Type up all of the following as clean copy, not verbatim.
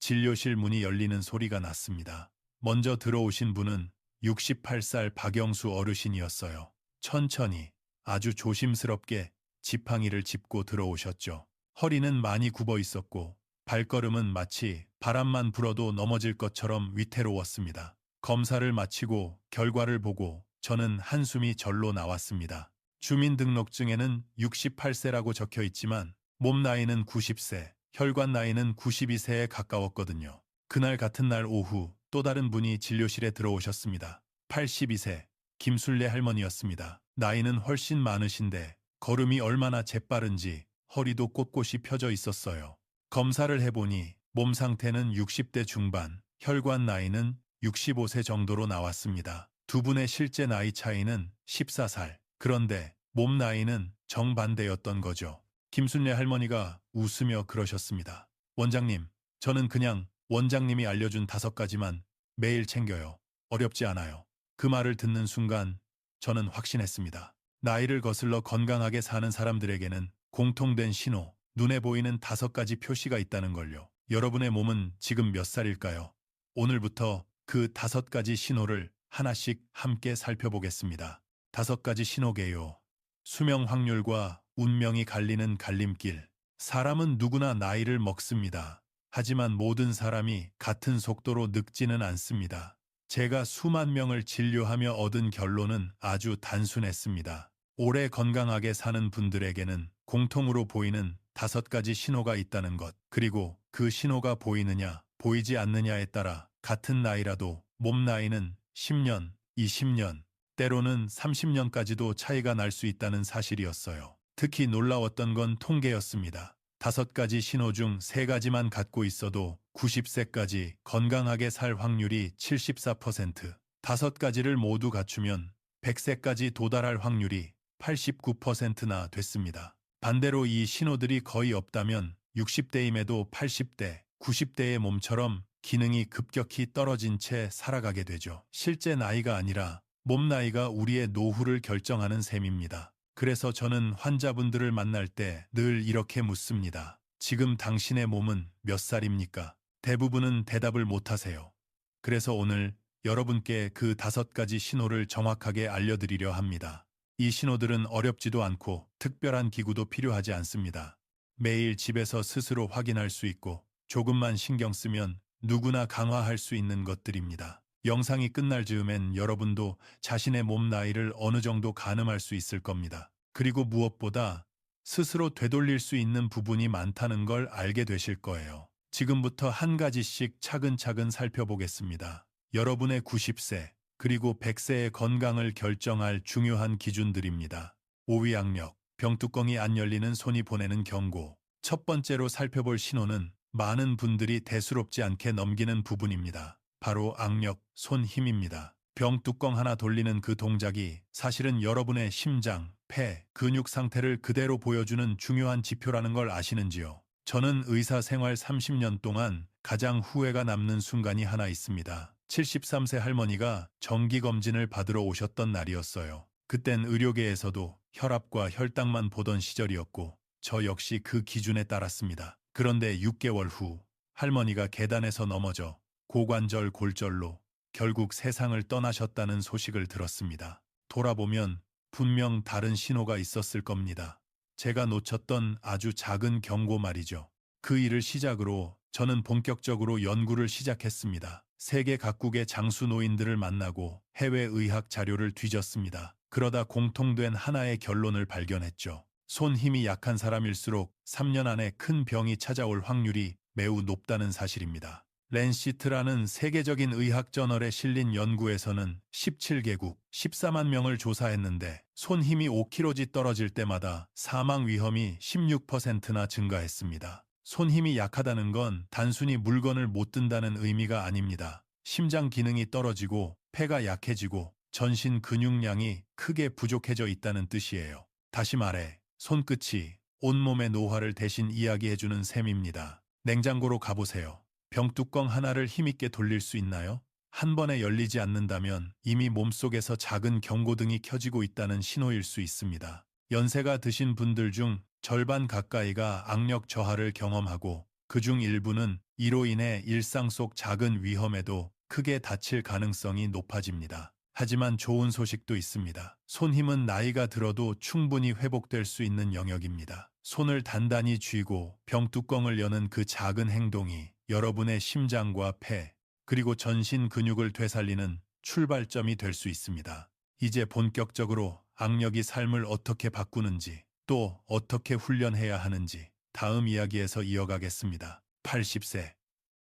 진료실 문이 열리는 소리가 났습니다. 먼저 들어오신 분은 68살 박영수 어르신이었어요. 천천히, 아주 조심스럽게 지팡이를 짚고 들어오셨죠. 허리는 많이 굽어 있었고 발걸음은 마치 바람만 불어도 넘어질 것처럼 위태로웠습니다. 검사를 마치고 결과를 보고 저는 한숨이 절로 나왔습니다. 주민등록증에는 68세라고 적혀 있지만 몸 나이는 90세, 혈관 나이는 92세에 가까웠거든요. 그날 같은 날 오후 또 다른 분이 진료실에 들어오셨습니다. 82세, 김순례 할머니였습니다. 나이는 훨씬 많으신데 걸음이 얼마나 재빠른지 허리도 꼿꼿이 펴져 있었어요. 검사를 해보니 몸 상태는 60대 중반, 혈관 나이는 65세 정도로 나왔습니다. 두 분의 실제 나이 차이는 14살. 그런데 몸 나이는 정반대였던 거죠. 김순례 할머니가 웃으며 그러셨습니다. 원장님, 저는 그냥 원장님이 알려준 5가지만 매일 챙겨요. 어렵지 않아요. 그 말을 듣는 순간 저는 확신했습니다. 나이를 거슬러 건강하게 사는 사람들에게는 공통된 신호, 눈에 보이는 5가지 표시가 있다는 걸요. 여러분의 몸은 지금 몇 살일까요? 오늘부터 그 5가지 신호를 하나씩 함께 살펴보겠습니다. 5가지 신호계요. 수명 확률과 운명이 갈리는 갈림길. 사람은 누구나 나이를 먹습니다. 하지만 모든 사람이 같은 속도로 늙지는 않습니다. 제가 수만 명을 진료하며 얻은 결론은 아주 단순했습니다. 오래 건강하게 사는 분들에게는 공통으로 보이는 5가지 신호가 있다는 것, 그리고 그 신호가 보이느냐, 보이지 않느냐에 따라 같은 나이라도 몸 나이는 10년, 20년, 때로는 30년까지도 차이가 날 수 있다는 사실이었어요. 특히 놀라웠던 건 통계였습니다. 5가지 신호 중 3가지만 갖고 있어도 90세까지 건강하게 살 확률이 74%, 5가지를 모두 갖추면 100세까지 도달할 확률이 89%나 됐습니다. 반대로 이 신호들이 거의 없다면 60대임에도 80대, 90대의 몸처럼 기능이 급격히 떨어진 채 살아가게 되죠. 실제 나이가 아니라 몸 나이가 우리의 노후를 결정하는 셈입니다. 그래서 저는 환자분들을 만날 때 늘 이렇게 묻습니다. 지금 당신의 몸은 몇 살입니까? 대부분은 대답을 못하세요. 그래서 오늘 여러분께 그 5가지 신호를 정확하게 알려드리려 합니다. 이 신호들은 어렵지도 않고 특별한 기구도 필요하지 않습니다. 매일 집에서 스스로 확인할 수 있고 조금만 신경 쓰면 누구나 강화할 수 있는 것들입니다. 영상이 끝날 즈음엔 여러분도 자신의 몸 나이를 어느 정도 가늠할 수 있을 겁니다. 그리고 무엇보다 스스로 되돌릴 수 있는 부분이 많다는 걸 알게 되실 거예요. 지금부터 한 가지씩 차근차근 살펴보겠습니다. 여러분의 90세, 그리고 100세의 건강을 결정할 중요한 기준들입니다. 오위악력, 병뚜껑이 안 열리는 손이 보내는 경고. 첫 번째로 살펴볼 신호는 많은 분들이 대수롭지 않게 넘기는 부분입니다. 바로 악력, 손 힘입니다. 병뚜껑 하나 돌리는 그 동작이 사실은 여러분의 심장, 폐, 근육 상태를 그대로 보여주는 중요한 지표라는 걸 아시는지요? 저는 의사 생활 30년 동안 가장 후회가 남는 순간이 하나 있습니다. 73세 할머니가 정기검진을 받으러 오셨던 날이었어요. 그땐 의료계에서도 혈압과 혈당만 보던 시절이었고 저 역시 그 기준에 따랐습니다. 그런데 6개월 후 할머니가 계단에서 넘어져 고관절 골절로 결국 세상을 떠나셨다는 소식을 들었습니다. 돌아보면 분명 다른 신호가 있었을 겁니다. 제가 놓쳤던 아주 작은 경고 말이죠. 그 일을 시작으로 저는 본격적으로 연구를 시작했습니다. 세계 각국의 장수 노인들을 만나고 해외 의학 자료를 뒤졌습니다. 그러다 공통된 하나의 결론을 발견했죠. 손 힘이 약한 사람일수록 3년 안에 큰 병이 찾아올 확률이 매우 높다는 사실입니다. 랜시트라는 세계적인 의학 저널에 실린 연구에서는 17개국 14만 명을 조사했는데 손 힘이 5kg 떨어질 때마다 사망 위험이 16%나 증가했습니다. 손 힘이 약하다는 건 단순히 물건을 못 든다는 의미가 아닙니다. 심장 기능이 떨어지고 폐가 약해지고 전신 근육량이 크게 부족해져 있다는 뜻이에요. 다시 말해 손끝이 온몸의 노화를 대신 이야기해주는 셈입니다. 냉장고로 가보세요. 병뚜껑 하나를 힘있게 돌릴 수 있나요? 한 번에 열리지 않는다면 이미 몸속에서 작은 경고등이 켜지고 있다는 신호일 수 있습니다. 연세가 드신 분들 중 절반 가까이가 악력 저하를 경험하고 그중 일부는 이로 인해 일상 속 작은 위험에도 크게 다칠 가능성이 높아집니다. 하지만 좋은 소식도 있습니다. 손 힘은 나이가 들어도 충분히 회복될 수 있는 영역입니다. 손을 단단히 쥐고 병뚜껑을 여는 그 작은 행동이 여러분의 심장과 폐, 그리고 전신 근육을 되살리는 출발점이 될 수 있습니다. 이제 본격적으로 악력이 삶을 어떻게 바꾸는지, 또 어떻게 훈련해야 하는지 다음 이야기에서 이어가겠습니다. 80세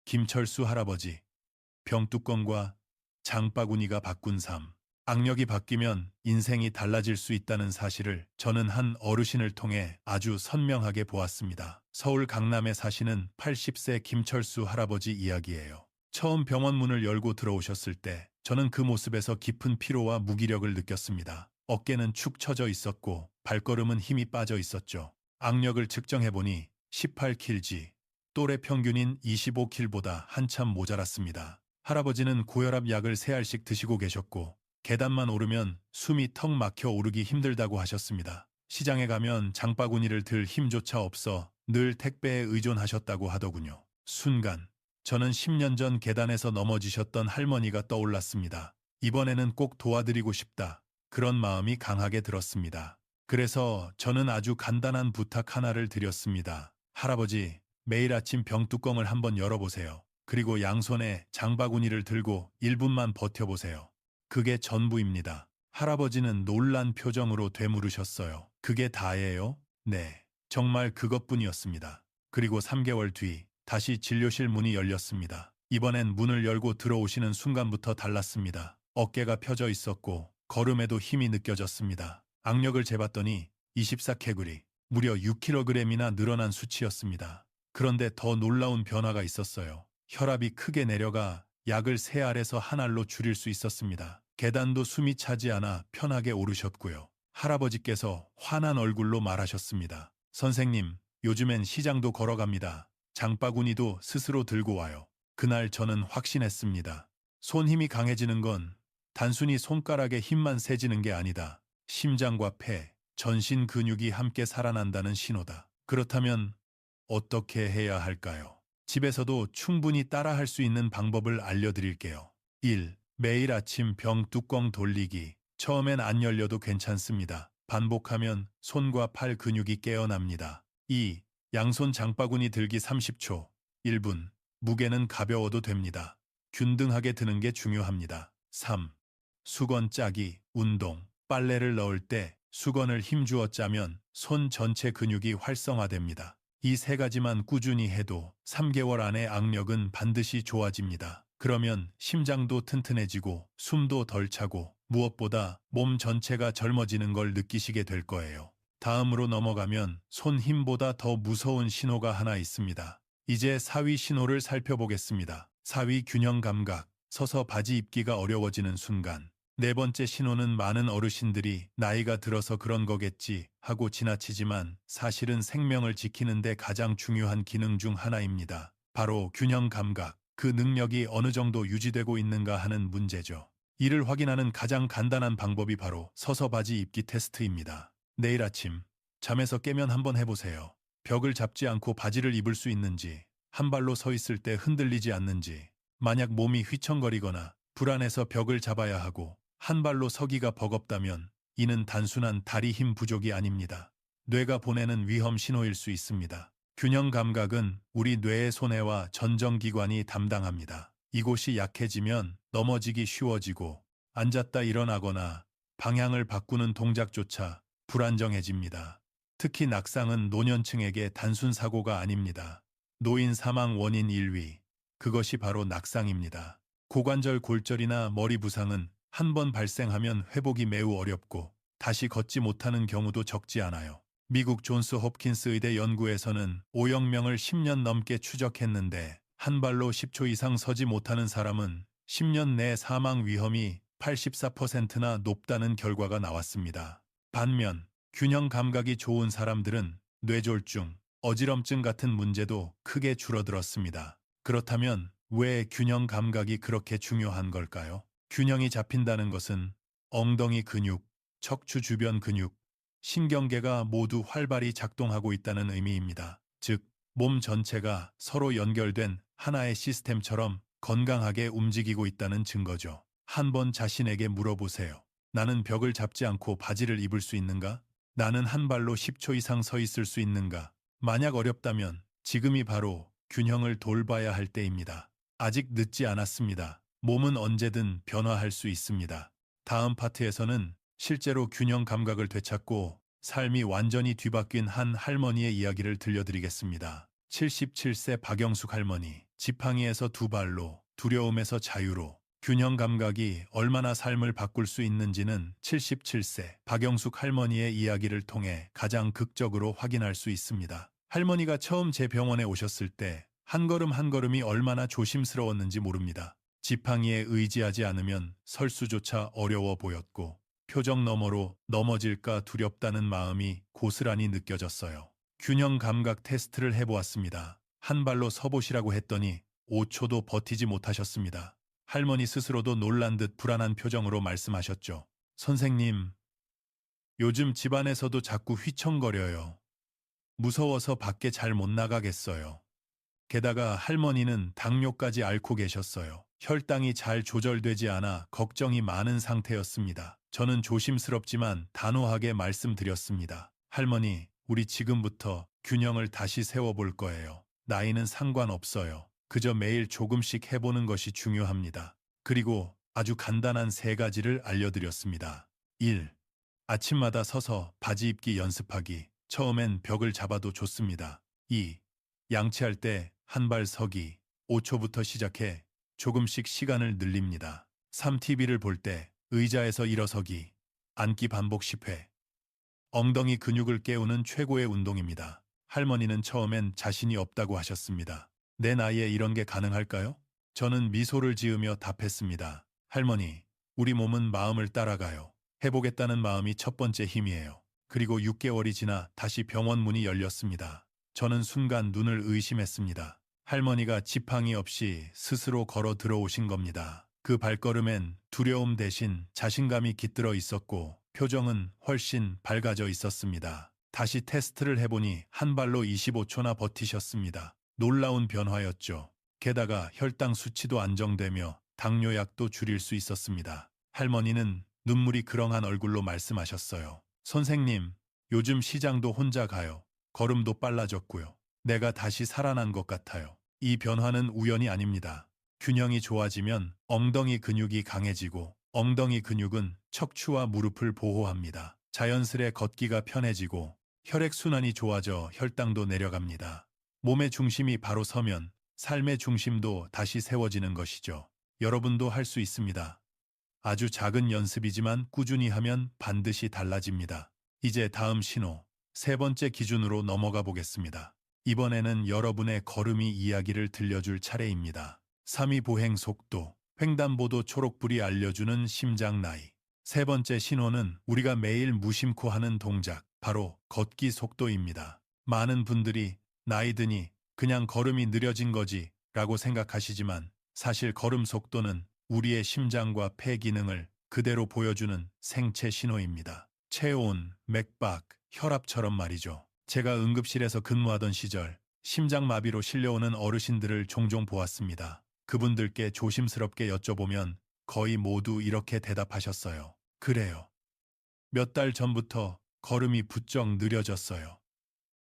김철수 할아버지, 병뚜껑과 장바구니가 바꾼 삶. 악력이 바뀌면 인생이 달라질 수 있다는 사실을 저는 한 어르신을 통해 아주 선명하게 보았습니다. 서울 강남에 사시는 80세 김철수 할아버지 이야기예요. 처음 병원 문을 열고 들어오셨을 때 저는 그 모습에서 깊은 피로와 무기력을 느꼈습니다. 어깨는 축 처져 있었고 발걸음은 힘이 빠져 있었죠. 악력을 측정해보니 18kg, 또래 평균인 25kg보다 한참 모자랐습니다. 할아버지는 고혈압 약을 3알씩 드시고 계셨고 계단만 오르면 숨이 턱 막혀 오르기 힘들다고 하셨습니다. 시장에 가면 장바구니를 들 힘조차 없어 늘 택배에 의존하셨다고 하더군요. 순간 저는 10년 전 계단에서 넘어지셨던 할머니가 떠올랐습니다. 이번에는 꼭 도와드리고 싶다. 그런 마음이 강하게 들었습니다. 그래서 저는 아주 간단한 부탁 하나를 드렸습니다. 할아버지, 매일 아침 병뚜껑을 한번 열어보세요. 그리고 양손에 장바구니를 들고 1분만 버텨보세요. 그게 전부입니다. 할아버지는 놀란 표정으로 되물으셨어요. 그게 다예요? 네, 정말 그것뿐이었습니다. 그리고 3개월 뒤 다시 진료실 문이 열렸습니다. 이번엔 문을 열고 들어오시는 순간부터 달랐습니다. 어깨가 펴져 있었고 걸음에도 힘이 느껴졌습니다. 악력을 재봤더니 24캐구리, 무려 6kg이나 늘어난 수치였습니다. 그런데 더 놀라운 변화가 있었어요. 혈압이 크게 내려가 약을 3알에서 1알로 줄일 수 있었습니다. 계단도 숨이 차지 않아 편하게 오르셨고요. 할아버지께서 환한 얼굴로 말하셨습니다. 선생님, 요즘엔 시장도 걸어갑니다. 장바구니도 스스로 들고 와요. 그날 저는 확신했습니다. 손 힘이 강해지는 건 단순히 손가락에 힘만 세지는 게 아니다. 심장과 폐, 전신 근육이 함께 살아난다는 신호다. 그렇다면 어떻게 해야 할까요? 집에서도 충분히 따라할 수 있는 방법을 알려드릴게요. 1. 매일 아침 병뚜껑 돌리기. 처음엔 안 열려도 괜찮습니다. 반복하면 손과 팔 근육이 깨어납니다. 2. 양손 장바구니 들기 30초. 1분. 무게는 가벼워도 됩니다. 균등하게 드는 게 중요합니다. 3. 수건 짜기, 운동. 빨래를 넣을 때 수건을 힘주어 짜면 손 전체 근육이 활성화됩니다. 이 3가지만 꾸준히 해도 3개월 안에 악력은 반드시 좋아집니다. 그러면 심장도 튼튼해지고 숨도 덜 차고 무엇보다 몸 전체가 젊어지는 걸 느끼시게 될 거예요. 다음으로 넘어가면 손 힘보다 더 무서운 신호가 하나 있습니다. 이제 사위 신호를 살펴보겠습니다. 사위 균형 감각, 서서 바지 입기가 어려워지는 순간. 4번째 신호는 많은 어르신들이 나이가 들어서 그런 거겠지 하고 지나치지만 사실은 생명을 지키는 데 가장 중요한 기능 중 하나입니다. 바로 균형 감각, 그 능력이 어느 정도 유지되고 있는가 하는 문제죠. 이를 확인하는 가장 간단한 방법이 바로 서서 바지 입기 테스트입니다. 내일 아침 잠에서 깨면 한번 해보세요. 벽을 잡지 않고 바지를 입을 수 있는지, 한 발로 서 있을 때 흔들리지 않는지, 만약 몸이 휘청거리거나 불안해서 벽을 잡아야 하고 한 발로 서기가 버겁다면 이는 단순한 다리 힘 부족이 아닙니다. 뇌가 보내는 위험 신호일 수 있습니다. 균형 감각은 우리 뇌의 손해와 전정기관이 담당합니다. 이곳이 약해지면 넘어지기 쉬워지고 앉았다 일어나거나 방향을 바꾸는 동작조차 불안정해집니다. 특히 낙상은 노년층에게 단순 사고가 아닙니다. 노인 사망 원인 1위, 그것이 바로 낙상입니다. 고관절 골절이나 머리 부상은 한 번 발생하면 회복이 매우 어렵고 다시 걷지 못하는 경우도 적지 않아요. 미국 존스 홉킨스 의대 연구에서는 5억 명을 10년 넘게 추적했는데 한 발로 10초 이상 서지 못하는 사람은 10년 내 사망 위험이 84%나 높다는 결과가 나왔습니다. 반면 균형 감각이 좋은 사람들은 뇌졸중, 어지럼증 같은 문제도 크게 줄어들었습니다. 그렇다면 왜 균형 감각이 그렇게 중요한 걸까요? 균형이 잡힌다는 것은 엉덩이 근육, 척추 주변 근육, 신경계가 모두 활발히 작동하고 있다는 의미입니다. 즉, 몸 전체가 서로 연결된 하나의 시스템처럼 건강하게 움직이고 있다는 증거죠. 한번 자신에게 물어보세요. 나는 벽을 잡지 않고 바지를 입을 수 있는가? 나는 한 발로 10초 이상 서 있을 수 있는가? 만약 어렵다면 지금이 바로 균형을 돌봐야 할 때입니다. 아직 늦지 않았습니다. 몸은 언제든 변화할 수 있습니다. 다음 파트에서는 실제로 균형 감각을 되찾고 삶이 완전히 뒤바뀐 한 할머니의 이야기를 들려드리겠습니다. 77세 박영숙 할머니, 지팡이에서 두 발로, 두려움에서 자유로, 균형 감각이 얼마나 삶을 바꿀 수 있는지는 77세 박영숙 할머니의 이야기를 통해 가장 극적으로 확인할 수 있습니다. 할머니가 처음 제 병원에 오셨을 때 한 걸음 한 걸음이 얼마나 조심스러웠는지 모릅니다. 지팡이에 의지하지 않으면 설 수조차 어려워 보였고 표정 너머로 넘어질까 두렵다는 마음이 고스란히 느껴졌어요. 균형 감각 테스트를 해보았습니다. 한 발로 서보시라고 했더니 5초도 버티지 못하셨습니다. 할머니 스스로도 놀란 듯 불안한 표정으로 말씀하셨죠. 선생님, 요즘 집안에서도 자꾸 휘청거려요. 무서워서 밖에 잘 못 나가겠어요. 게다가 할머니는 당뇨까지 앓고 계셨어요. 혈당이 잘 조절되지 않아 걱정이 많은 상태였습니다. 저는 조심스럽지만 단호하게 말씀드렸습니다. 할머니, 우리 지금부터 균형을 다시 세워볼 거예요. 나이는 상관없어요. 그저 매일 조금씩 해보는 것이 중요합니다. 그리고 아주 간단한 3가지를 알려드렸습니다. 1. 아침마다 서서 바지 입기 연습하기. 처음엔 벽을 잡아도 좋습니다. 2. 양치할 때 한 발 서기. 5초부터 시작해 조금씩 시간을 늘립니다. 3. TV를 볼 때 의자에서 일어서기. 앉기 반복 10회. 엉덩이 근육을 깨우는 최고의 운동입니다. 할머니는 처음엔 자신이 없다고 하셨습니다. 내 나이에 이런 게 가능할까요? 저는 미소를 지으며 답했습니다. 할머니, 우리 몸은 마음을 따라가요. 해보겠다는 마음이 첫 번째 힘이에요. 그리고 6개월이 지나 다시 병원 문이 열렸습니다. 저는 순간 눈을 의심했습니다. 할머니가 지팡이 없이 스스로 걸어 들어오신 겁니다. 그 발걸음엔 두려움 대신 자신감이 깃들어 있었고 표정은 훨씬 밝아져 있었습니다. 다시 테스트를 해보니 한 발로 25초나 버티셨습니다. 놀라운 변화였죠. 게다가 혈당 수치도 안정되며 당뇨약도 줄일 수 있었습니다. 할머니는 눈물이 그렁한 얼굴로 말씀하셨어요. 선생님, 요즘 시장도 혼자 가요. 걸음도 빨라졌고요. 내가 다시 살아난 것 같아요. 이 변화는 우연이 아닙니다. 균형이 좋아지면 엉덩이 근육이 강해지고 엉덩이 근육은 척추와 무릎을 보호합니다. 자연스레 걷기가 편해지고 혈액순환이 좋아져 혈당도 내려갑니다. 몸의 중심이 바로 서면 삶의 중심도 다시 세워지는 것이죠. 여러분도 할 수 있습니다. 아주 작은 연습이지만 꾸준히 하면 반드시 달라집니다. 이제 다음 신호, 3번째 기준으로 넘어가 보겠습니다. 이번에는 여러분의 걸음이 이야기를 들려줄 차례입니다. 3위 보행 속도, 횡단보도 초록불이 알려주는 심장 나이. 3번째 신호는 우리가 매일 무심코 하는 동작, 바로 걷기 속도입니다. 많은 분들이 나이 드니 그냥 걸음이 느려진 거지 라고 생각하시지만 사실 걸음 속도는 우리의 심장과 폐 기능을 그대로 보여주는 생체 신호입니다. 체온, 맥박, 혈압처럼 말이죠. 제가 응급실에서 근무하던 시절 심장마비로 실려오는 어르신들을 종종 보았습니다. 그분들께 조심스럽게 여쭤보면 거의 모두 이렇게 대답하셨어요. 그래요. 몇 달 전부터 걸음이 부쩍 느려졌어요.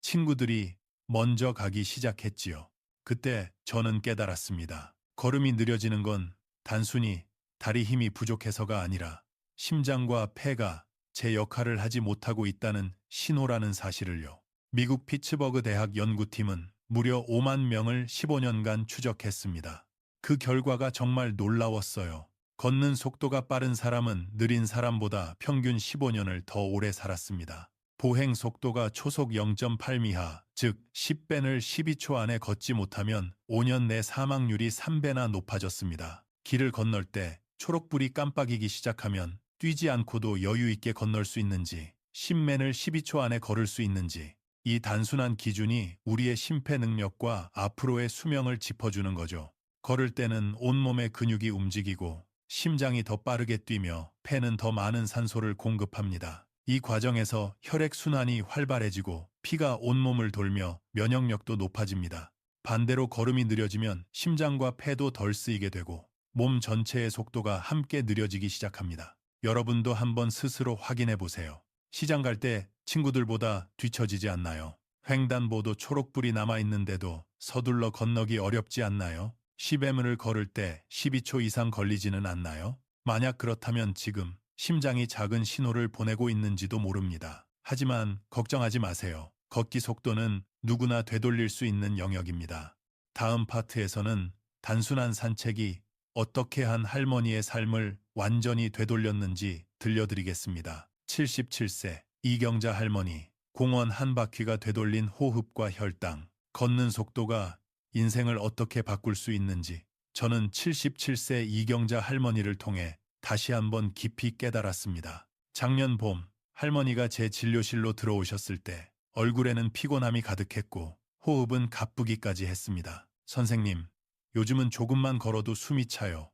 친구들이 먼저 가기 시작했지요. 그때 저는 깨달았습니다. 걸음이 느려지는 건 단순히 다리 힘이 부족해서가 아니라 심장과 폐가 제 역할을 하지 못하고 있다는 신호라는 사실을요. 미국 피츠버그 대학 연구팀은 무려 5만 명을 15년간 추적했습니다. 그 결과가 정말 놀라웠어요. 걷는 속도가 빠른 사람은 느린 사람보다 평균 15년을 더 오래 살았습니다. 보행 속도가 초속 0.8미하, 즉 10벤을 12초 안에 걷지 못하면 5년 내 사망률이 3배나 높아졌습니다. 길을 건널 때 초록불이 깜빡이기 시작하면 뛰지 않고도 여유 있게 건널 수 있는지, 10맨을 12초 안에 걸을 수 있는지, 이 단순한 기준이 우리의 심폐 능력과 앞으로의 수명을 짚어주는 거죠. 걸을 때는 온몸의 근육이 움직이고 심장이 더 빠르게 뛰며 폐는 더 많은 산소를 공급합니다. 이 과정에서 혈액순환이 활발해지고 피가 온몸을 돌며 면역력도 높아집니다. 반대로 걸음이 느려지면 심장과 폐도 덜 쓰이게 되고 몸 전체의 속도가 함께 느려지기 시작합니다. 여러분도 한번 스스로 확인해 보세요. 시장 갈 때 친구들보다 뒤처지지 않나요? 횡단보도 초록불이 남아있는데도 서둘러 건너기 어렵지 않나요? 시베문을 걸을 때 12초 이상 걸리지는 않나요? 만약 그렇다면 지금 심장이 작은 신호를 보내고 있는지도 모릅니다. 하지만 걱정하지 마세요. 걷기 속도는 누구나 되돌릴 수 있는 영역입니다. 다음 파트에서는 단순한 산책이 어떻게 한 할머니의 삶을 완전히 되돌렸는지 들려드리겠습니다. 77세 이경자 할머니, 공원 한 바퀴가 되돌린 호흡과 혈당, 걷는 속도가 인생을 어떻게 바꿀 수 있는지 저는 77세 이경자 할머니를 통해 다시 한번 깊이 깨달았습니다. 작년 봄 할머니가 제 진료실로 들어오셨을 때 얼굴에는 피곤함이 가득했고 호흡은 가쁘기까지 했습니다. 선생님, 요즘은 조금만 걸어도 숨이 차요.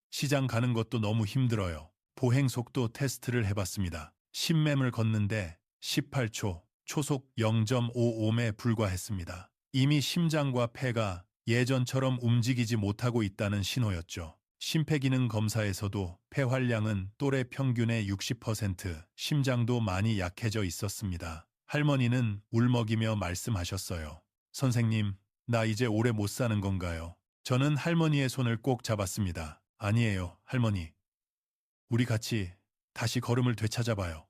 시장 가는 것도 너무 힘들어요. 보행 속도 테스트를 해봤습니다. 10맴을 걷는데 18초, 초속 0.55매 불과했습니다. 이미 심장과 폐가 예전처럼 움직이지 못하고 있다는 신호였죠. 심폐기능 검사에서도 폐활량은 또래 평균의 60%, 심장도 많이 약해져 있었습니다. 할머니는 울먹이며 말씀하셨어요. 선생님, 나 이제 오래 못 사는 건가요? 저는 할머니의 손을 꼭 잡았습니다. 아니에요, 할머니. 우리 같이 다시 걸음을 되찾아봐요.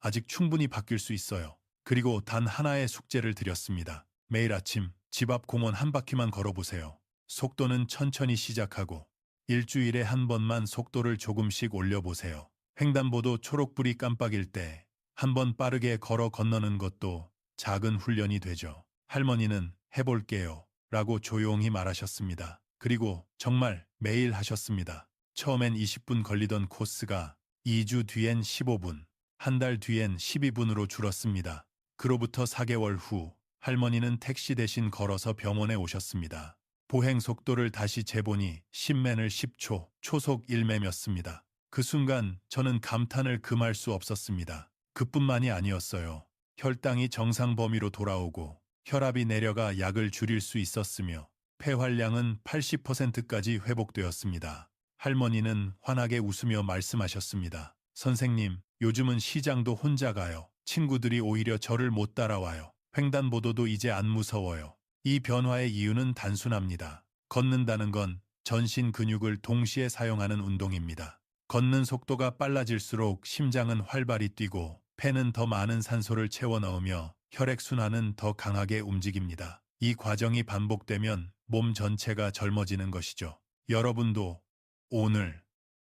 아직 충분히 바뀔 수 있어요. 그리고 단 하나의 숙제를 드렸습니다. 매일 아침 집 앞 공원 한 바퀴만 걸어보세요. 속도는 천천히 시작하고 일주일에 한 번만 속도를 조금씩 올려보세요. 횡단보도 초록불이 깜빡일 때 한 번 빠르게 걸어 건너는 것도 작은 훈련이 되죠. 할머니는 해볼게요 라고 조용히 말하셨습니다. 그리고 정말 매일 하셨습니다. 처음엔 20분 걸리던 코스가 2주 뒤엔 15분, 한 달 뒤엔 12분으로 줄었습니다. 그로부터 4개월 후 할머니는 택시 대신 걸어서 병원에 오셨습니다. 보행 속도를 다시 재보니 10맨을 10초, 초속 1매였습니다. 그 순간 저는 감탄을 금할 수 없었습니다. 그뿐만이 아니었어요. 혈당이 정상 범위로 돌아오고 혈압이 내려가 약을 줄일 수 있었으며 폐활량은 80%까지 회복되었습니다. 할머니는 환하게 웃으며 말씀하셨습니다. 선생님, 요즘은 시장도 혼자 가요. 친구들이 오히려 저를 못 따라와요. 횡단보도도 이제 안 무서워요. 이 변화의 이유는 단순합니다. 걷는다는 건 전신 근육을 동시에 사용하는 운동입니다. 걷는 속도가 빨라질수록 심장은 활발히 뛰고 폐는 더 많은 산소를 채워 넣으며 혈액순환은 더 강하게 움직입니다. 이 과정이 반복되면 몸 전체가 젊어지는 것이죠. 여러분도 오늘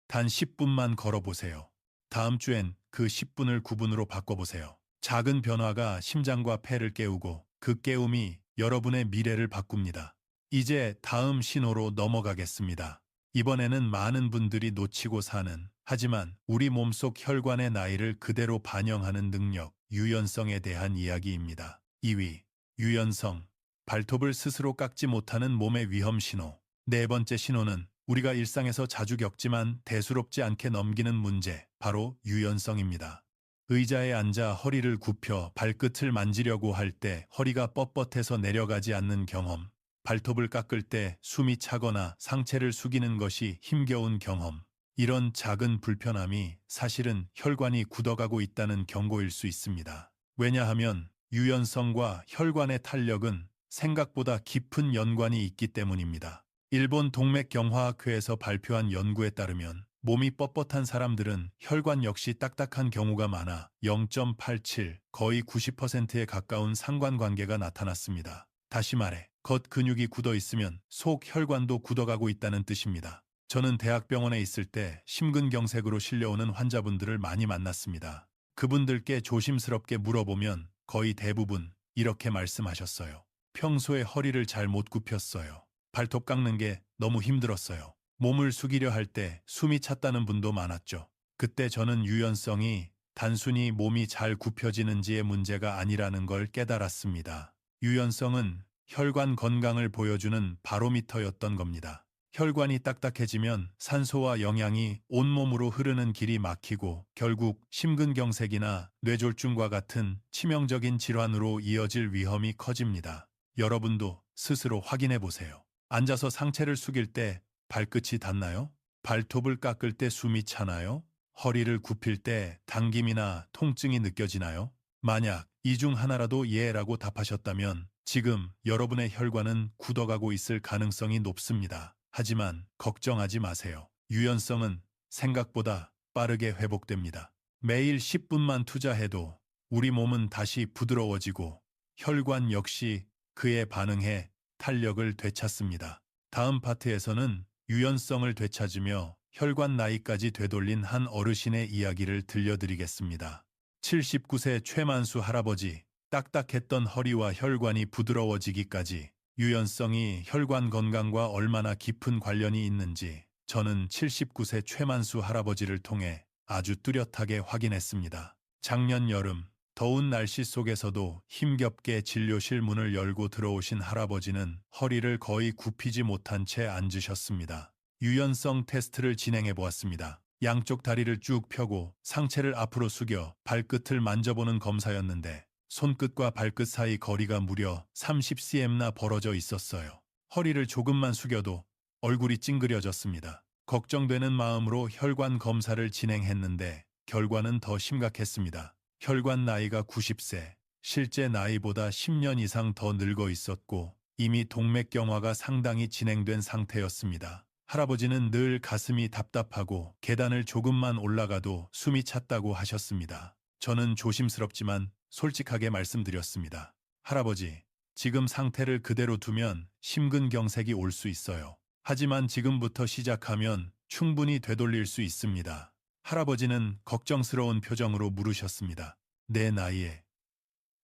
단 10분만 걸어보세요. 다음 주엔 그 10분을 9분으로 바꿔보세요. 작은 변화가 심장과 폐를 깨우고 그 깨움이 여러분의 미래를 바꿉니다. 이제 다음 신호로 넘어가겠습니다. 이번에는 많은 분들이 놓치고 사는, 하지만 우리 몸속 혈관의 나이를 그대로 반영하는 능력, 유연성에 대한 이야기입니다. 2위, 유연성. 발톱을 스스로 깎지 못하는 몸의 위험 신호. 네 번째 신호는 우리가 일상에서 자주 겪지만 대수롭지 않게 넘기는 문제, 바로 유연성입니다. 의자에 앉아 허리를 굽혀 발끝을 만지려고 할 때 허리가 뻣뻣해서 내려가지 않는 경험, 발톱을 깎을 때 숨이 차거나 상체를 숙이는 것이 힘겨운 경험, 이런 작은 불편함이 사실은 혈관이 굳어가고 있다는 경고일 수 있습니다. 왜냐하면 유연성과 혈관의 탄력은 생각보다 깊은 연관이 있기 때문입니다. 일본 동맥경화학회에서 발표한 연구에 따르면 몸이 뻣뻣한 사람들은 혈관 역시 딱딱한 경우가 많아 0.87, 거의 90%에 가까운 상관관계가 나타났습니다. 다시 말해, 겉 근육이 굳어 있으면 속 혈관도 굳어가고 있다는 뜻입니다. 저는 대학병원에 있을 때 심근경색으로 실려오는 환자분들을 많이 만났습니다. 그분들께 조심스럽게 물어보면 거의 대부분 이렇게 말씀하셨어요. 평소에 허리를 잘 못 굽혔어요. 발톱 깎는 게 너무 힘들었어요. 몸을 숙이려 할 때 숨이 찼다는 분도 많았죠. 그때 저는 유연성이 단순히 몸이 잘 굽혀지는지의 문제가 아니라는 걸 깨달았습니다. 유연성은 혈관 건강을 보여주는 바로미터였던 겁니다. 혈관이 딱딱해지면 산소와 영양이 온몸으로 흐르는 길이 막히고 결국 심근경색이나 뇌졸중과 같은 치명적인 질환으로 이어질 위험이 커집니다. 여러분도 스스로 확인해 보세요. 앉아서 상체를 숙일 때 발끝이 닿나요? 발톱을 깎을 때 숨이 차나요? 허리를 굽힐 때 당김이나 통증이 느껴지나요? 만약 이 중 하나라도 예라고 답하셨다면 지금 여러분의 혈관은 굳어가고 있을 가능성이 높습니다. 하지만 걱정하지 마세요. 유연성은 생각보다 빠르게 회복됩니다. 매일 10분만 투자해도 우리 몸은 다시 부드러워지고 혈관 역시 그에 반응해 탄력을 되찾습니다. 다음 파트에서는 유연성을 되찾으며 혈관 나이까지 되돌린 한 어르신의 이야기를 들려드리겠습니다. 79세 최만수 할아버지, 딱딱했던 허리와 혈관이 부드러워지기까지 유연성이 혈관 건강과 얼마나 깊은 관련이 있는지 저는 79세 최만수 할아버지를 통해 아주 뚜렷하게 확인했습니다. 작년 여름, 더운 날씨 속에서도 힘겹게 진료실 문을 열고 들어오신 할아버지는 허리를 거의 굽히지 못한 채 앉으셨습니다. 유연성 테스트를 진행해 보았습니다. 양쪽 다리를 쭉 펴고 상체를 앞으로 숙여 발끝을 만져보는 검사였는데 손끝과 발끝 사이 거리가 무려 30cm나 벌어져 있었어요. 허리를 조금만 숙여도 얼굴이 찡그려졌습니다. 걱정되는 마음으로 혈관 검사를 진행했는데 결과는 더 심각했습니다. 혈관 나이가 90세, 실제 나이보다 10년 이상 더 늙어 있었고 이미 동맥경화가 상당히 진행된 상태였습니다. 할아버지는 늘 가슴이 답답하고 계단을 조금만 올라가도 숨이 찼다고 하셨습니다. 저는 조심스럽지만 솔직하게 말씀드렸습니다. 할아버지, 지금 상태를 그대로 두면 심근경색이 올 수 있어요. 하지만 지금부터 시작하면 충분히 되돌릴 수 있습니다. 할아버지는 걱정스러운 표정으로 물으셨습니다. 내 나이에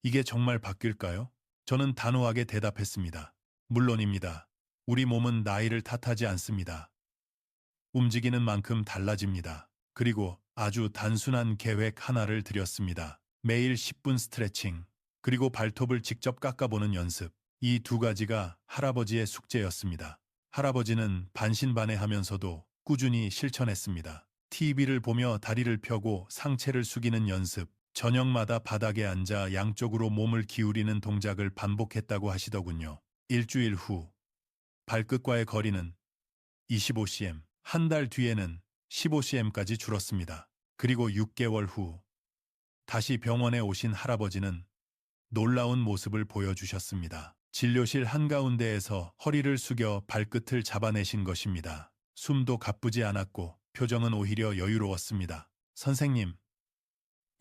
이게 정말 바뀔까요? 저는 단호하게 대답했습니다. 물론입니다. 우리 몸은 나이를 탓하지 않습니다. 움직이는 만큼 달라집니다. 그리고 아주 단순한 계획 하나를 드렸습니다. 매일 10분 스트레칭, 그리고 발톱을 직접 깎아보는 연습. 이 두 가지가 할아버지의 숙제였습니다. 할아버지는 반신반의하면서도 꾸준히 실천했습니다. TV를 보며 다리를 펴고 상체를 숙이는 연습, 저녁마다 바닥에 앉아 양쪽으로 몸을 기울이는 동작을 반복했다고 하시더군요. 일주일 후, 발끝과의 거리는 25cm, 한 달 뒤에는 15cm까지 줄었습니다. 그리고 6개월 후, 다시 병원에 오신 할아버지는 놀라운 모습을 보여주셨습니다. 진료실 한가운데에서 허리를 숙여 발끝을 잡아내신 것입니다. 숨도 가쁘지 않았고 표정은 오히려 여유로웠습니다. 선생님,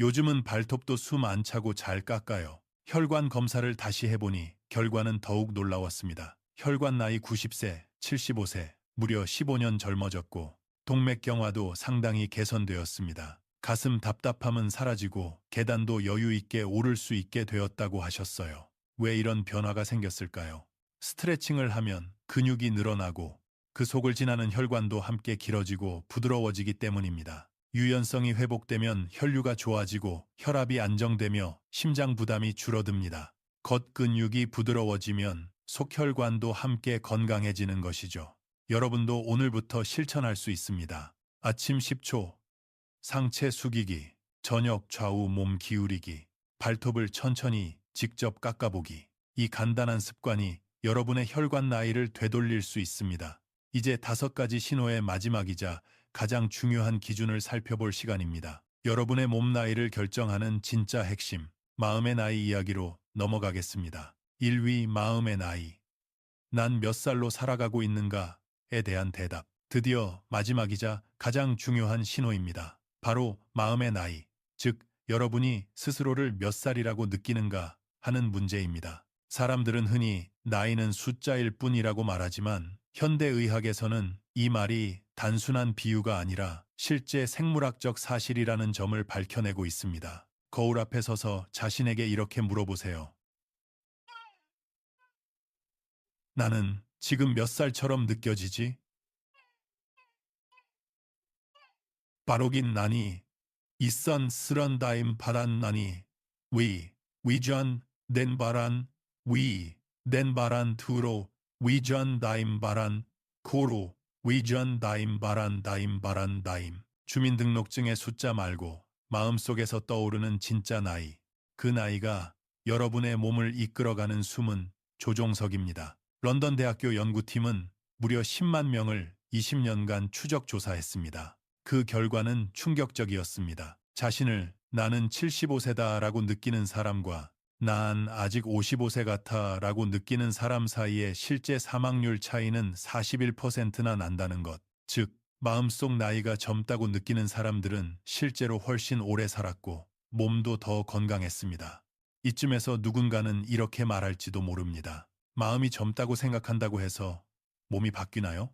요즘은 발톱도 숨 안 차고 잘 깎아요. 혈관 검사를 다시 해보니 결과는 더욱 놀라웠습니다. 혈관 나이 90세, 75세, 무려 15년 젊어졌고 동맥경화도 상당히 개선되었습니다. 가슴 답답함은 사라지고 계단도 여유 있게 오를 수 있게 되었다고 하셨어요. 왜 이런 변화가 생겼을까요? 스트레칭을 하면 근육이 늘어나고 그 속을 지나는 혈관도 함께 길어지고 부드러워지기 때문입니다. 유연성이 회복되면 혈류가 좋아지고 혈압이 안정되며 심장 부담이 줄어듭니다. 겉근육이 부드러워지면 속혈관도 함께 건강해지는 것이죠. 여러분도 오늘부터 실천할 수 있습니다. 아침 10초, 상체 숙이기, 저녁 좌우 몸 기울이기, 발톱을 천천히 직접 깎아보기. 이 간단한 습관이 여러분의 혈관 나이를 되돌릴 수 있습니다. 이제 5가지 신호의 마지막이자 가장 중요한 기준을 살펴볼 시간입니다. 여러분의 몸 나이를 결정하는 진짜 핵심, 마음의 나이 이야기로 넘어가겠습니다. 1위 마음의 나이. 난 몇 살로 살아가고 있는가에 대한 대답. 드디어 마지막이자 가장 중요한 신호입니다. 바로 마음의 나이, 즉 여러분이 스스로를 몇 살이라고 느끼는가 하는 문제입니다. 사람들은 흔히 나이는 숫자일 뿐이라고 말하지만 현대의학에서는 이 말이 단순한 비유가 아니라 실제 생물학적 사실이라는 점을 밝혀내고 있습니다. 거울 앞에 서서 자신에게 이렇게 물어보세요. 나는 지금 몇 살처럼 느껴지지? 바로긴 나니, 이선 스런다임 바란나니, 위전, 된 바란, 된 바란 투로, 위전 다임 바란, 고로, 위전 다임 바란 다임 바란 다임. 주민등록증의 숫자 말고 마음속에서 떠오르는 진짜 나이. 그 나이가 여러분의 몸을 이끌어가는 숨은 조종석입니다. 런던 대학교 연구팀은 무려 10만 명을 20년간 추적 조사했습니다. 그 결과는 충격적이었습니다. 자신을 나는 75세다라고 느끼는 사람과 난 아직 55세 같아라고 느끼는 사람 사이의 실제 사망률 차이는 41%나 난다는 것. 즉, 마음속 나이가 젊다고 느끼는 사람들은 실제로 훨씬 오래 살았고 몸도 더 건강했습니다. 이쯤에서 누군가는 이렇게 말할지도 모릅니다. 마음이 젊다고 생각한다고 해서 몸이 바뀌나요?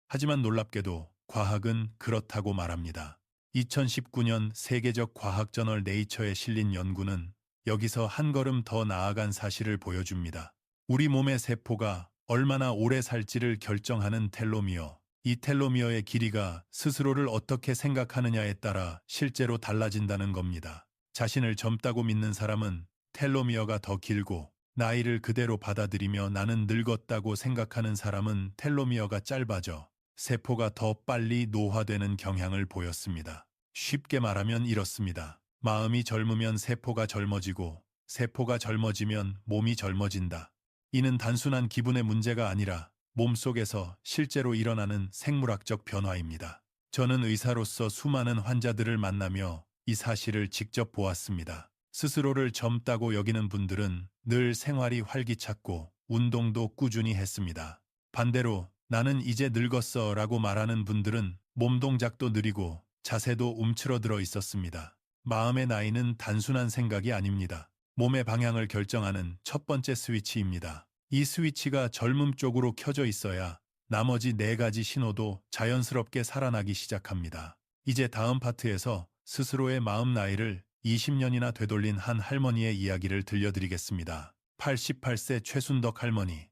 하지만 놀랍게도 과학은 그렇다고 말합니다. 2019년 세계적 과학저널 네이처에 실린 연구는 여기서 한 걸음 더 나아간 사실을 보여줍니다. 우리 몸의 세포가 얼마나 오래 살지를 결정하는 텔로미어. 이 텔로미어의 길이가 스스로를 어떻게 생각하느냐에 따라 실제로 달라진다는 겁니다. 자신을 젊다고 믿는 사람은 텔로미어가 더 길고, 나이를 그대로 받아들이며 나는 늙었다고 생각하는 사람은 텔로미어가 짧아져 세포가 더 빨리 노화되는 경향을 보였습니다. 쉽게 말하면 이렇습니다. 마음이 젊으면 세포가 젊어지고 세포가 젊어지면 몸이 젊어진다. 이는 단순한 기분의 문제가 아니라 몸속에서 실제로 일어나는 생물학적 변화입니다. 저는 의사로서 수많은 환자들을 만나며 이 사실을 직접 보았습니다. 스스로를 젊다고 여기는 분들은 늘 생활이 활기찼고 운동도 꾸준히 했습니다. 반대로 나는 이제 늙었어 라고 말하는 분들은 몸 동작도 느리고 자세도 움츠러들어 있었습니다. 마음의 나이는 단순한 생각이 아닙니다. 몸의 방향을 결정하는 첫 번째 스위치입니다. 이 스위치가 젊음 쪽으로 켜져 있어야 나머지 4가지 신호도 자연스럽게 살아나기 시작합니다. 이제 다음 파트에서 스스로의 마음 나이를 20년이나 되돌린 한 할머니의 이야기를 들려드리겠습니다. 88세 최순덕 할머니.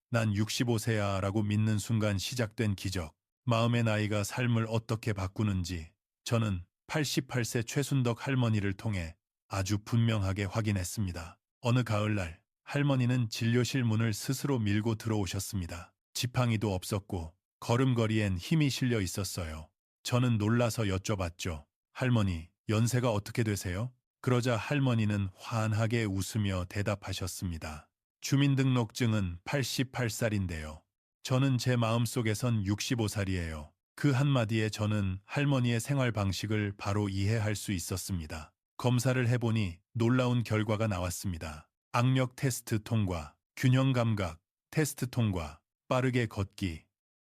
난 65세야 라고 믿는 순간 시작된 기적. 마음의 나이가 삶을 어떻게 바꾸는지 저는 88세 최순덕 할머니를 통해 아주 분명하게 확인했습니다. 어느 가을날 할머니는 진료실 문을 스스로 밀고 들어오셨습니다. 지팡이도 없었고 걸음걸이엔 힘이 실려 있었어요. 저는 놀라서 여쭤봤죠. 할머니, 연세가 어떻게 되세요? 그러자 할머니는 환하게 웃으며 대답하셨습니다. 주민등록증은 88살인데요. 저는 제 마음속에선 65살이에요. 그 한마디에 저는 할머니의 생활 방식을 바로 이해할 수 있었습니다. 검사를 해보니 놀라운 결과가 나왔습니다. 악력 테스트 통과, 균형 감각 테스트 통과, 빠르게 걷기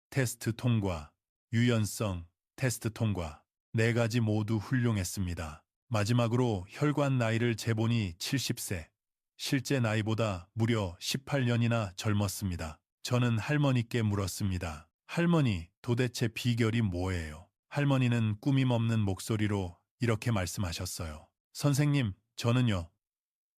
테스트 통과, 유연성 테스트 통과. 4가지 모두 훌륭했습니다. 마지막으로 혈관 나이를 재보니 70세. 실제 나이보다 무려 18년이나 젊었습니다. 저는 할머니께 물었습니다. 할머니, 도대체 비결이 뭐예요? 할머니는 꾸밈 없는 목소리로 이렇게 말씀하셨어요. 선생님, 저는요.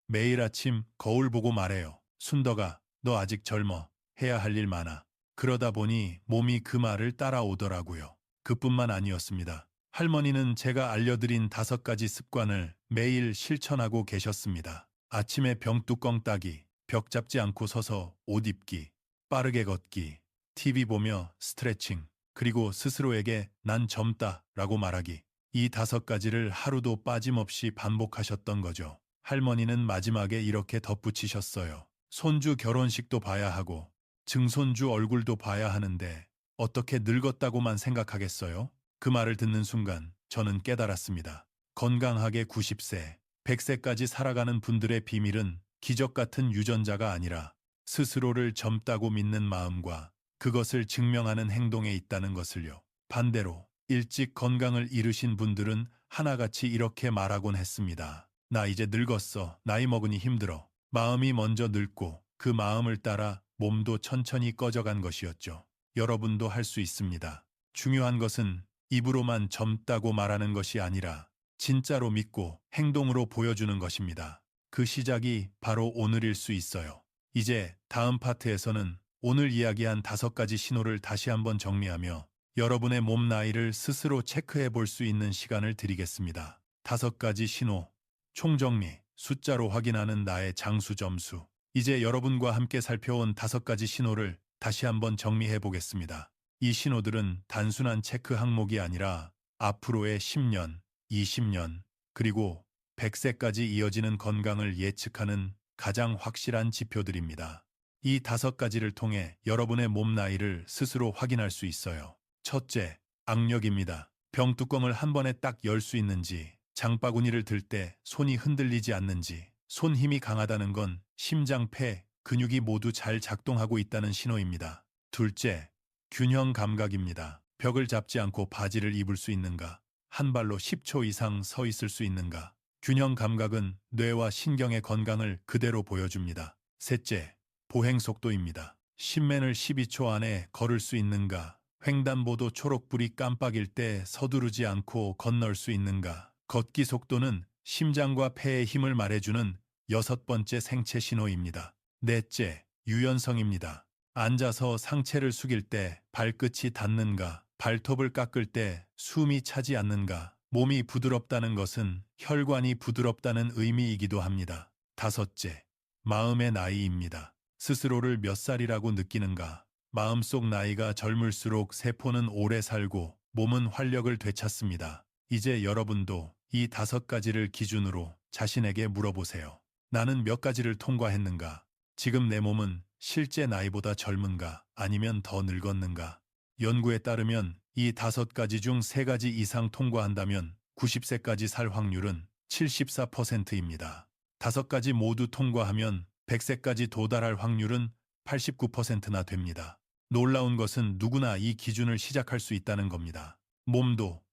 매일 아침 거울 보고 말해요. 순덕아, 너 아직 젊어. 해야 할 일 많아. 그러다 보니 몸이 그 말을 따라오더라고요. 그뿐만 아니었습니다. 할머니는 제가 알려드린 5가지 습관을 매일 실천하고 계셨습니다. 아침에 병뚜껑 따기, 벽 잡지 않고 서서 옷 입기, 빠르게 걷기, TV 보며 스트레칭, 그리고 스스로에게 난 젊다 라고 말하기. 이 5가지를 하루도 빠짐없이 반복하셨던 거죠. 할머니는 마지막에 이렇게 덧붙이셨어요. 손주 결혼식도 봐야 하고 증손주 얼굴도 봐야 하는데 어떻게 늙었다고만 생각하겠어요? 그 말을 듣는 순간 저는 깨달았습니다. 건강하게 90세, 100세까지 살아가는 분들의 비밀은 기적 같은 유전자가 아니라 스스로를 젊다고 믿는 마음과 그것을 증명하는 행동에 있다는 것을요. 반대로 일찍 건강을 잃으신 분들은 하나같이 이렇게 말하곤 했습니다. 나 이제 늙었어. 나이 먹으니 힘들어. 마음이 먼저 늙고 그 마음을 따라 몸도 천천히 꺼져간 것이었죠. 여러분도 할 수 있습니다. 중요한 것은 입으로만 젊다고 말하는 것이 아니라 진짜로 믿고 행동으로 보여주는 것입니다. 그 시작이 바로 오늘일 수 있어요. 이제 다음 파트에서는 오늘 이야기한 5가지 신호를 다시 한번 정리하며 여러분의 몸 나이를 스스로 체크해 볼 수 있는 시간을 드리겠습니다. 5가지 신호, 총정리, 숫자로 확인하는 나의 장수 점수. 이제 여러분과 함께 살펴온 5가지 신호를 다시 한번 정리해 보겠습니다. 이 신호들은 단순한 체크 항목이 아니라 앞으로의 10년, 20년, 그리고 100세까지 이어지는 건강을 예측하는 가장 확실한 지표들입니다. 이 5가지를 통해 여러분의 몸 나이를 스스로 확인할 수 있어요. 첫째, 악력입니다. 병뚜껑을 한 번에 딱 열 수 있는지, 장바구니를 들 때 손이 흔들리지 않는지, 손 힘이 강하다는 건 심장, 폐, 근육이 모두 잘 작동하고 있다는 신호입니다. 둘째, 균형 감각입니다. 벽을 잡지 않고 바지를 입을 수 있는가? 한 발로 10초 이상 서 있을 수 있는가? 균형 감각은 뇌와 신경의 건강을 그대로 보여줍니다. 셋째, 보행 속도입니다. 신맨을 12초 안에 걸을 수 있는가? 횡단보도 초록불이 깜빡일 때 서두르지 않고 건널 수 있는가? 걷기 속도는 심장과 폐의 힘을 말해주는 6번째 생체 신호입니다. 넷째, 유연성입니다. 앉아서 상체를 숙일 때 발끝이 닿는가? 발톱을 깎을 때 숨이 차지 않는가? 몸이 부드럽다는 것은 혈관이 부드럽다는 의미이기도 합니다. 다섯째, 마음의 나이입니다. 스스로를 몇 살이라고 느끼는가? 마음속 나이가 젊을수록 세포는 오래 살고 몸은 활력을 되찾습니다. 이제 여러분도 이 5가지를 기준으로 자신에게 물어보세요. 나는 몇 가지를 통과했는가? 지금 내 몸은 실제 나이보다 젊은가? 아니면 더 늙었는가? 연구에 따르면 이 5가지 중 3가지 이상 통과한다면 90세까지 살 확률은 74%입니다. 5가지 모두 통과하면 100세까지 도달할 확률은 89%나 됩니다. 놀라운 것은 누구나 이 기준을 시작할 수 있다는 겁니다. 몸도,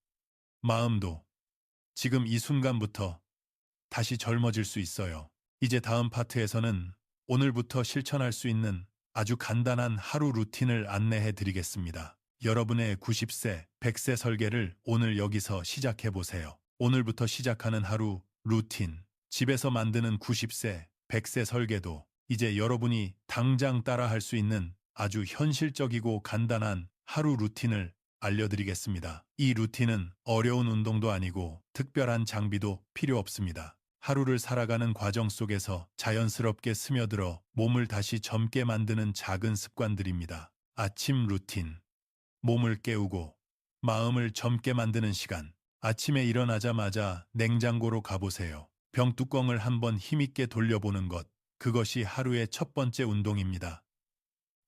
마음도 지금 이 순간부터 다시 젊어질 수 있어요. 이제 다음 파트에서는 오늘부터 실천할 수 있는 아주 간단한 하루 루틴을 안내해 드리겠습니다. 여러분의 90세, 100세 설계를 오늘 여기서 시작해 보세요. 오늘부터 시작하는 하루 루틴, 집에서 만드는 90세, 100세 설계도 이제 여러분이 당장 따라 할 수 있는 아주 현실적이고 간단한 하루 루틴을 알려드리겠습니다. 이 루틴은 어려운 운동도 아니고 특별한 장비도 필요 없습니다. 하루를 살아가는 과정 속에서 자연스럽게 스며들어 몸을 다시 젊게 만드는 작은 습관들입니다. 아침 루틴. 몸을 깨우고 마음을 젊게 만드는 시간. 아침에 일어나자마자 냉장고로 가보세요. 병뚜껑을 한번 힘있게 돌려보는 것. 그것이 하루의 첫 번째 운동입니다.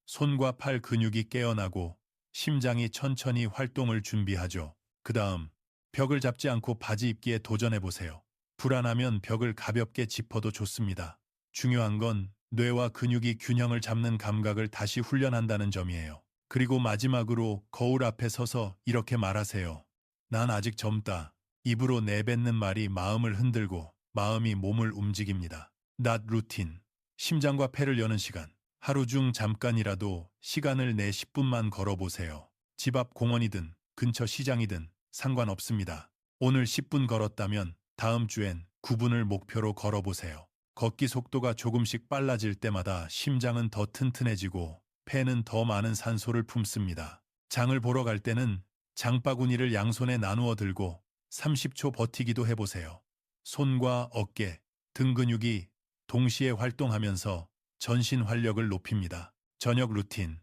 손과 팔 근육이 깨어나고 심장이 천천히 활동을 준비하죠. 그 다음 벽을 잡지 않고 바지 입기에 도전해보세요. 불안하면 벽을 가볍게 짚어도 좋습니다. 중요한 건 뇌와 근육이 균형을 잡는 감각을 다시 훈련한다는 점이에요. 그리고 마지막으로 거울 앞에 서서 이렇게 말하세요. 난 아직 젊다. 입으로 내뱉는 말이 마음을 흔들고 마음이 몸을 움직입니다. 낮 루틴. 심장과 폐를 여는 시간. 하루 중 잠깐이라도 시간을 내 10분만 걸어보세요. 집 앞 공원이든 근처 시장이든 상관없습니다. 오늘 10분 걸었다면 다음 주엔 9분을 목표로 걸어보세요. 걷기 속도가 조금씩 빨라질 때마다 심장은 더 튼튼해지고 폐는 더 많은 산소를 품습니다. 장을 보러 갈 때는 장바구니를 양손에 나누어 들고 30초 버티기도 해보세요. 손과 어깨, 등 근육이 동시에 활동하면서 전신 활력을 높입니다. 저녁 루틴.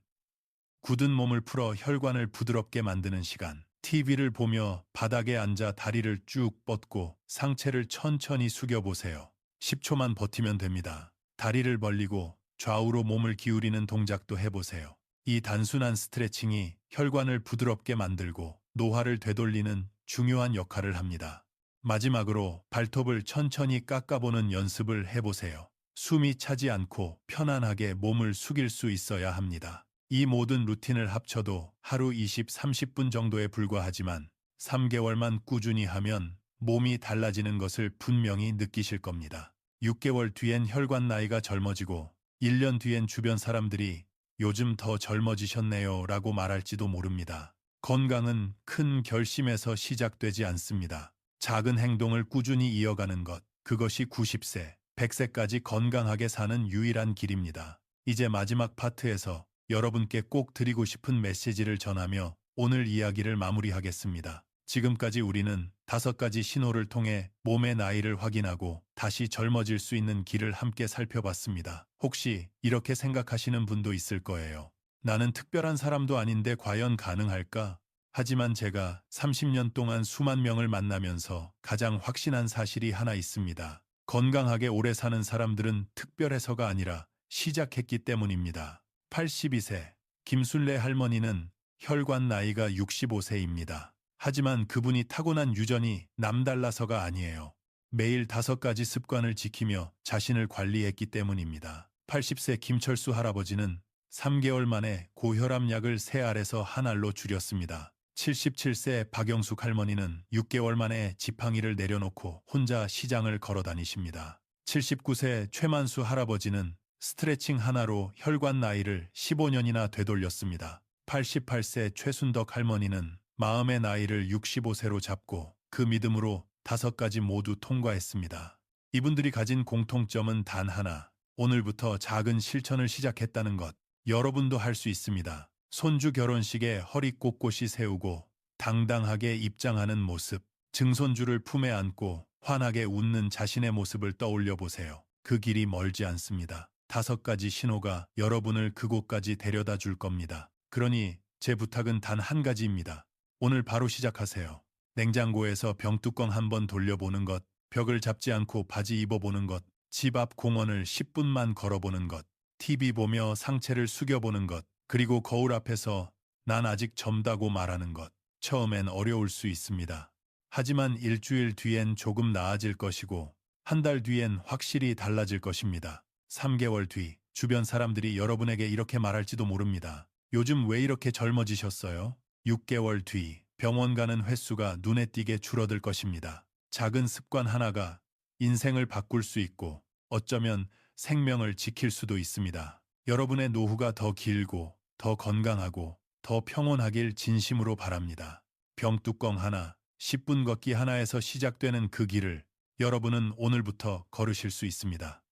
굳은 몸을 풀어 혈관을 부드럽게 만드는 시간. TV를 보며 바닥에 앉아 다리를 쭉 뻗고 상체를 천천히 숙여보세요. 10초만 버티면 됩니다. 다리를 벌리고 좌우로 몸을 기울이는 동작도 해보세요. 이 단순한 스트레칭이 혈관을 부드럽게 만들고 노화를 되돌리는 중요한 역할을 합니다. 마지막으로 발톱을 천천히 깎아보는 연습을 해보세요. 숨이 차지 않고 편안하게 몸을 숙일 수 있어야 합니다. 이 모든 루틴을 합쳐도 하루 20, 30분 정도에 불과하지만 3개월만 꾸준히 하면 몸이 달라지는 것을 분명히 느끼실 겁니다. 6개월 뒤엔 혈관 나이가 젊어지고 1년 뒤엔 주변 사람들이 요즘 더 젊어지셨네요 라고 말할지도 모릅니다. 건강은 큰 결심에서 시작되지 않습니다. 작은 행동을 꾸준히 이어가는 것, 그것이 90세, 100세까지 건강하게 사는 유일한 길입니다. 이제 마지막 파트에서 여러분께 꼭 드리고 싶은 메시지를 전하며 오늘 이야기를 마무리하겠습니다. 지금까지 우리는 5가지 신호를 통해 몸의 나이를 확인하고 다시 젊어질 수 있는 길을 함께 살펴봤습니다. 혹시 이렇게 생각하시는 분도 있을 거예요. 나는 특별한 사람도 아닌데 과연 가능할까? 하지만 제가 30년 동안 수만 명을 만나면서 가장 확신한 사실이 하나 있습니다. 건강하게 오래 사는 사람들은 특별해서가 아니라 시작했기 때문입니다. 82세 김순례 할머니는 혈관 나이가 65세입니다. 하지만 그분이 타고난 유전이 남달라서가 아니에요. 매일 5가지 습관을 지키며 자신을 관리했기 때문입니다. 80세 김철수 할아버지는 3개월 만에 고혈압약을 3알에서 1알로 줄였습니다. 77세 박영숙 할머니는 6개월 만에 지팡이를 내려놓고 혼자 시장을 걸어 다니십니다. 79세 최만수 할아버지는 스트레칭 하나로 혈관 나이를 15년이나 되돌렸습니다. 88세 최순덕 할머니는 마음의 나이를 65세로 잡고 그 믿음으로 5가지 모두 통과했습니다. 이분들이 가진 공통점은 단 하나, 오늘부터 작은 실천을 시작했다는 것. 여러분도 할 수 있습니다. 손주 결혼식에 허리 꼿꼿이 세우고 당당하게 입장하는 모습, 증손주를 품에 안고 환하게 웃는 자신의 모습을 떠올려 보세요. 그 길이 멀지 않습니다. 5가지 신호가 여러분을 그곳까지 데려다 줄 겁니다. 그러니 제 부탁은 단 한 가지입니다. 오늘 바로 시작하세요. 냉장고에서 병뚜껑 한번 돌려보는 것, 벽을 잡지 않고 바지 입어보는 것, 집 앞 공원을 10분만 걸어보는 것, TV 보며 상체를 숙여보는 것, 그리고 거울 앞에서 난 아직 젊다고 말하는 것. 처음엔 어려울 수 있습니다. 하지만 일주일 뒤엔 조금 나아질 것이고 한 달 뒤엔 확실히 달라질 것입니다. 3개월 뒤 주변 사람들이 여러분에게 이렇게 말할지도 모릅니다. 요즘 왜 이렇게 젊어지셨어요? 6개월 뒤 병원 가는 횟수가 눈에 띄게 줄어들 것입니다. 작은 습관 하나가 인생을 바꿀 수 있고 어쩌면 생명을 지킬 수도 있습니다. 여러분의 노후가 더 길고 더 건강하고 더 평온하길 진심으로 바랍니다. 병뚜껑 하나, 10분 걷기 하나에서 시작되는 그 길을 여러분은 오늘부터 걸으실 수 있습니다.